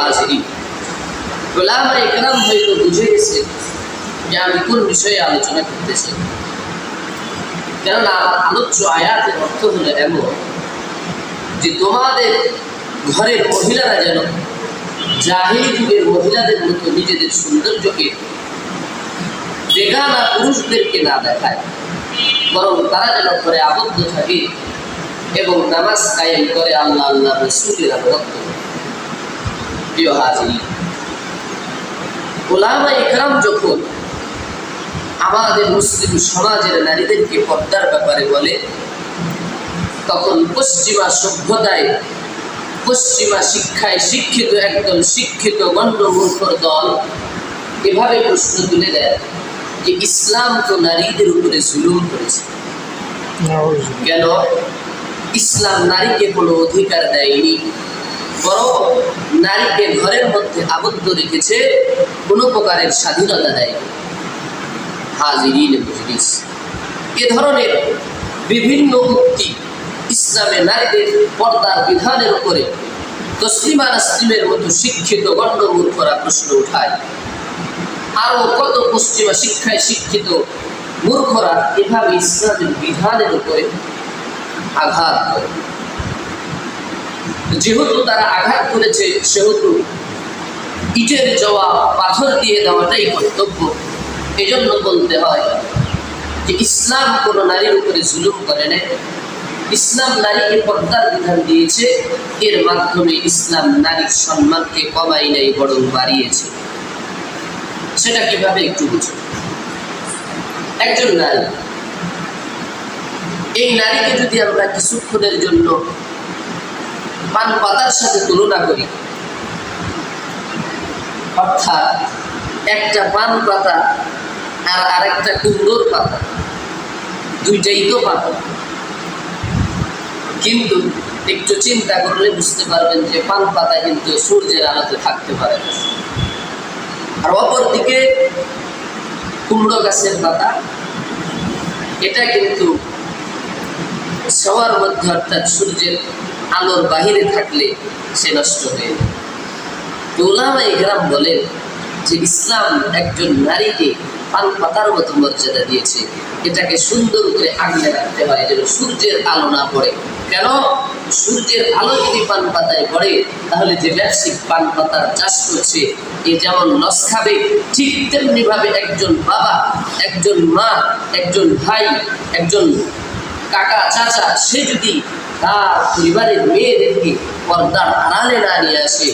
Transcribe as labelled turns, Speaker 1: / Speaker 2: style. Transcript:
Speaker 1: হাজিরিন, উলামায়ে কেরাম হয়তো বুঝে গেছে যে আমি কোন বিষয়ে আলোচনা করতেছি। কেননা আমার আলোচ্য আয়াতের অর্থ হলো এমন যে তোমাদের ঘরের মহিলারা যেন জাহিলি যুগের মহিলাদের মতো নিজেদের সৌন্দর্যকে বেগানা পুরুষদেরকে না দেখায়, বরং তারা যেন ঘরে আবদ্ধ থাকে এবং নামাজ কায়েম করে আল্লাহ আল্লাহ রাসূলের আনুগত্য। প্রিয় হাজিরিন, উলামায়ে কেরাম যখন আমাদের মুসলিম সমাজের নারীদেরকে পর্দার ব্যাপারে বলে, তখন পশ্চিমা সভ্যতায়, পশ্চিমা শিক্ষায় শিক্ষিত একদল শিক্ষিত গণ্ডমূর্খর দল এভাবে প্রশ্ন তুলে দেয় যে ইসলাম তো নারীদের উপরে জুলুম করেছে। কেন? ইসলাম নারীকে কোনো অধিকার দেয়নি, বরং নারীকে ঘরের মধ্যে আবদ্ধ রেখেছে, কোনো প্রকারের স্বাধীনতা দেয়নি। হাজিরিন মুজলিস, এ ধরনের বিভিন্ন উক্তি ইসলামে নারীদের পর্দার বিধানের উপরে তসলিমা নাসরিনের মতো শিক্ষিত গণ্ডমূর্খরা প্রশ্ন উঠায়। আরো কত পশ্চিমা শিক্ষায় শিক্ষিত মূর্খরা এভাবে ইসলামের বিধানের উপরে আঘাত করে। যেহেতু তারা আঘাত করেছে, সেহেতু ইটের জবাব পাথর দিয়ে দেওয়াটাই কর্তব্য। এজন্য বলতে হয় যে ইসলাম কোনো নারীর উপরে জুলুম করে না। ইসলাম নারীকে পর্দার বিধান দিয়েছে, এর মাধ্যমে ইসলাম নারীর সম্মানকে কমাই নাই, বরং বাড়িয়েছে। সেটা কিভাবে একটু বুঝুন। একজন নারী, এই নারীকে যদি আমরা কিছুক্ষণের জন্য পান পাতার সাথে তুলনা করি, অর্থাৎ একটা পান পাতা আর আরেকটা কুমড়োর পাতা, দুইটাই তো পাতা, কিন্তু একটু চিন্তা করলে বুঝতে পারবেন যে পান পাতা কিন্তু সূর্যের আলোতে থাকতে পারে না, আর অপরদিকে কুমড়ো গাছের পাতা, এটা কিন্তু সবার মধ্যে অর্থাৎ সূর্যের আলোর বাহিরে থাকলে সে নষ্ট হয়ে যায়। উলামায়ে কেরাম বলেন যে ইসলাম একজন নারীকে পান পাতার মতো মর্যাদা দিয়েছে, এটাকে সুন্দর করে আগলে রাখতে হয় যেন সূর্যের আলো না পড়ে। কেন? সূর্যের আলো যদি পান পাতায় পড়ে, তাহলে যে ব্যবসায়িক পান পাতার চাষ করছে এ যেমন লস খাবে, ঠিক তেমনি ভাবে একজন বাবা, একজন মা, একজন ভাই, একজন কাকা চাচা, সে যদি তার পরিবারের মেয়েদেরকে পর্দার আড়ালে না নিয়ে আসে,